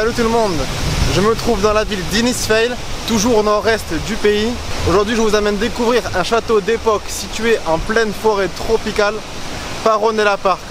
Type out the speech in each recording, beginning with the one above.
Salut tout le monde, je me trouve dans la ville d'Innisfail, toujours au nord-est du pays. Aujourd'hui je vous amène découvrir un château d'époque situé en pleine forêt tropicale, Paronella Park.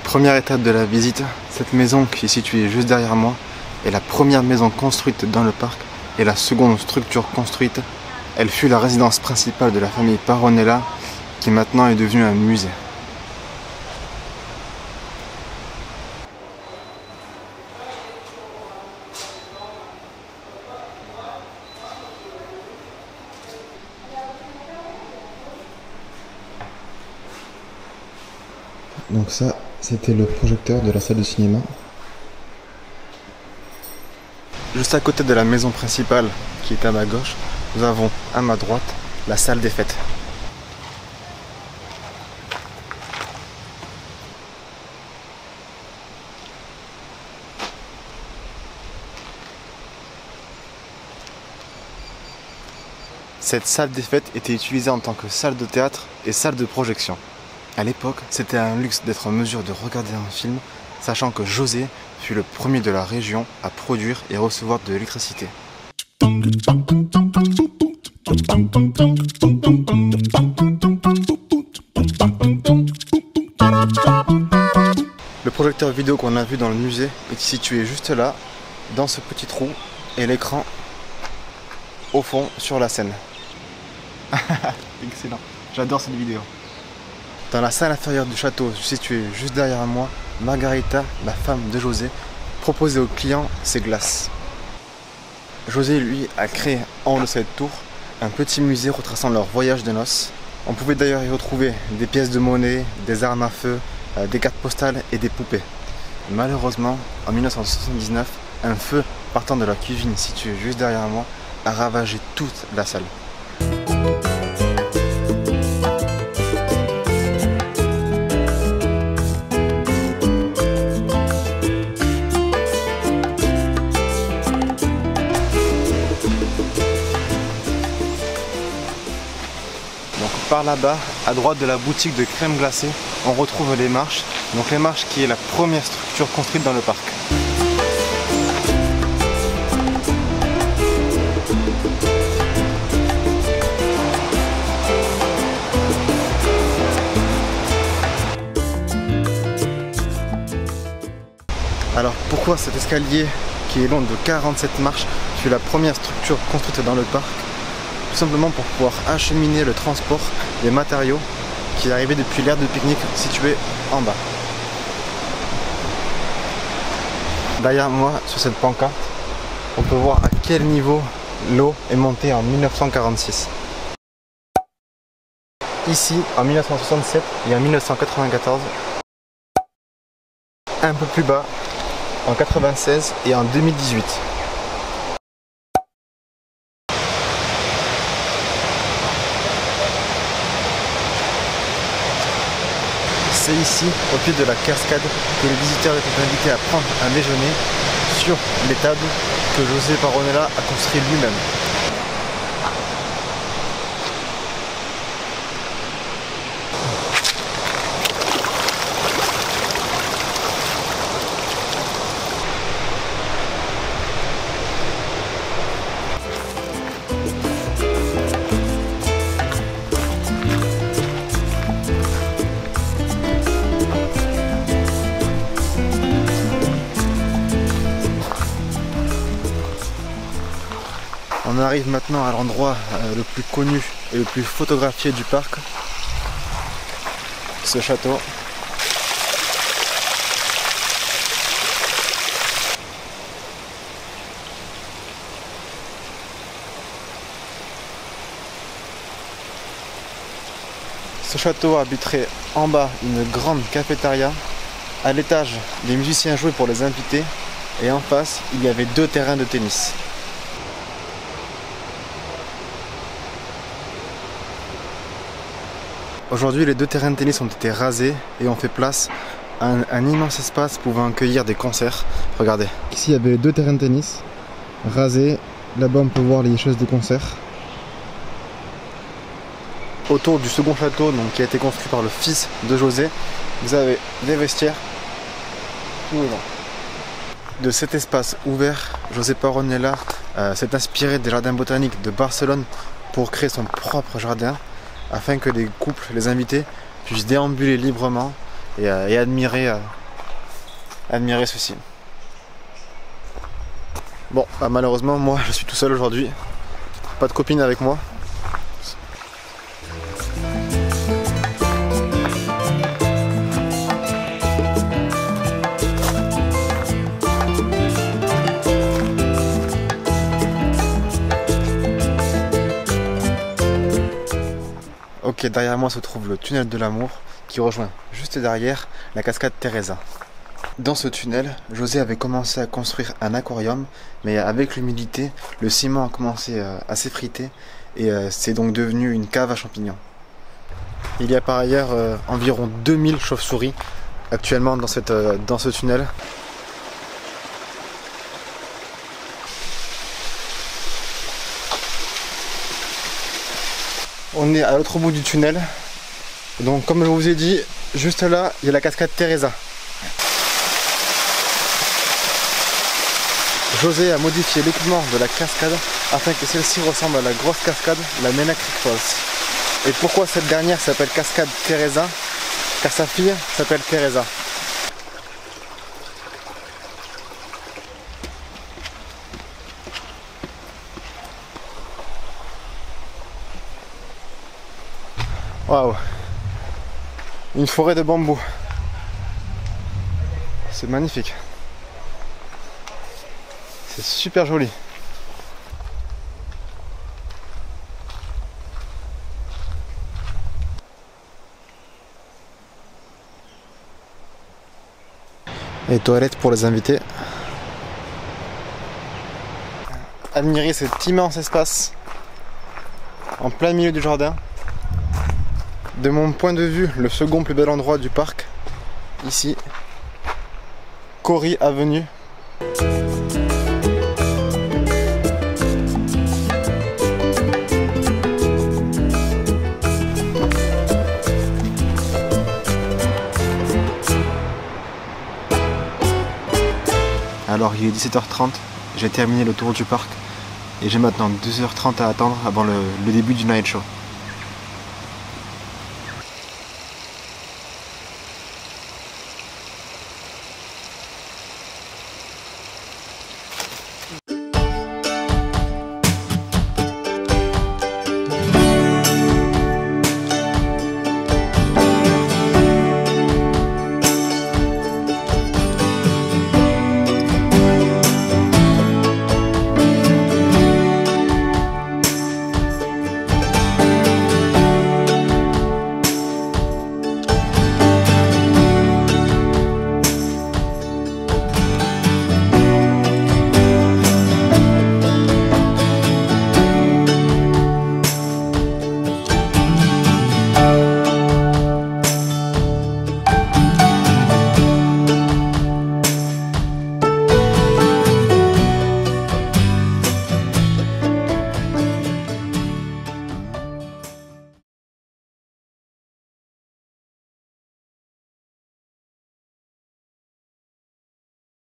Première étape de la visite, cette maison qui est située juste derrière moi est la première maison construite dans le parc et la seconde structure construite. Elle fut la résidence principale de la famille Paronella qui maintenant est devenue un musée. Donc ça, c'était le projecteur de la salle de cinéma. Juste à côté de la maison principale, qui est à ma gauche, nous avons à ma droite la salle des fêtes. Cette salle des fêtes était utilisée en tant que salle de théâtre et salle de projection. À l'époque, c'était un luxe d'être en mesure de regarder un film, sachant que José fut le premier de la région à produire et recevoir de l'électricité. Le projecteur vidéo qu'on a vu dans le musée est situé juste là, dans ce petit trou, et l'écran au fond sur la scène. Excellent, j'adore cette vidéo. Dans la salle inférieure du château, située juste derrière moi, Margarita, la femme de José, proposait aux clients ses glaces. José, lui, a créé en haut de cette tour un petit musée retraçant leur voyage de noces. On pouvait d'ailleurs y retrouver des pièces de monnaie, des armes à feu, des cartes postales et des poupées. Malheureusement, en 1979, un feu partant de la cuisine située juste derrière moi a ravagé toute la salle. Par là-bas, à droite de la boutique de crème glacée, on retrouve les marches. Donc les marches qui est la première structure construite dans le parc. Alors pourquoi cet escalier qui est long de 47 marches fut la première structure construite dans le parc? Tout simplement pour pouvoir acheminer le transport des matériaux qui arrivaient depuis l'aire de pique-nique située en bas. Derrière moi, sur cette pancarte, on peut voir à quel niveau l'eau est montée en 1946. Ici, en 1967 et en 1994. Un peu plus bas, en 1996 et en 2018. C'est ici, au pied de la cascade, que les visiteurs étaient invités à prendre un déjeuner sur les tables que José Paronella a construit lui-même. On arrive maintenant à l'endroit le plus connu et le plus photographié du parc. Ce château. Ce château abriterait en bas une grande cafétéria. À l'étage, les musiciens jouaient pour les invités. Et en face, il y avait 2 terrains de tennis. Aujourd'hui, les 2 terrains de tennis ont été rasés et ont fait place à un immense espace pouvant accueillir des concerts. Regardez. Ici, il y avait 2 terrains de tennis rasés. Là-bas, on peut voir les chaises de concert. Autour du second château, donc, qui a été construit par le fils de José, vous avez des vestiaires tout le long. De cet espace ouvert, José Paronella s'est inspiré des jardins botaniques de Barcelone pour créer son propre jardin, afin que les couples, les invités, puissent déambuler librement et admirer ceci. Bon, malheureusement, moi je suis tout seul aujourd'hui, pas de copine avec moi. Ok, derrière moi se trouve le tunnel de l'amour qui rejoint juste derrière la cascade Teresa. Dans ce tunnel, José avait commencé à construire un aquarium, mais avec l'humidité, le ciment a commencé à s'effriter et c'est donc devenu une cave à champignons. Il y a par ailleurs environ 2000 chauves-souris actuellement dans ce tunnel. On est à l'autre bout du tunnel. Donc comme je vous ai dit, juste là, il y a la cascade Teresa. José a modifié l'équipement de la cascade afin que celle-ci ressemble à la grosse cascade, la Mena Creek Falls. Et pourquoi cette dernière s'appelle cascade Teresa? Car sa fille s'appelle Teresa. Waouh! Une forêt de bambous. C'est magnifique. C'est super joli. Et toilettes pour les invités. Admirez cet immense espace en plein milieu du jardin. De mon point de vue, le second plus bel endroit du parc, ici, Cory Avenue. Alors il est 17h30, j'ai terminé le tour du parc et j'ai maintenant 2h30 à attendre avant le début du night show.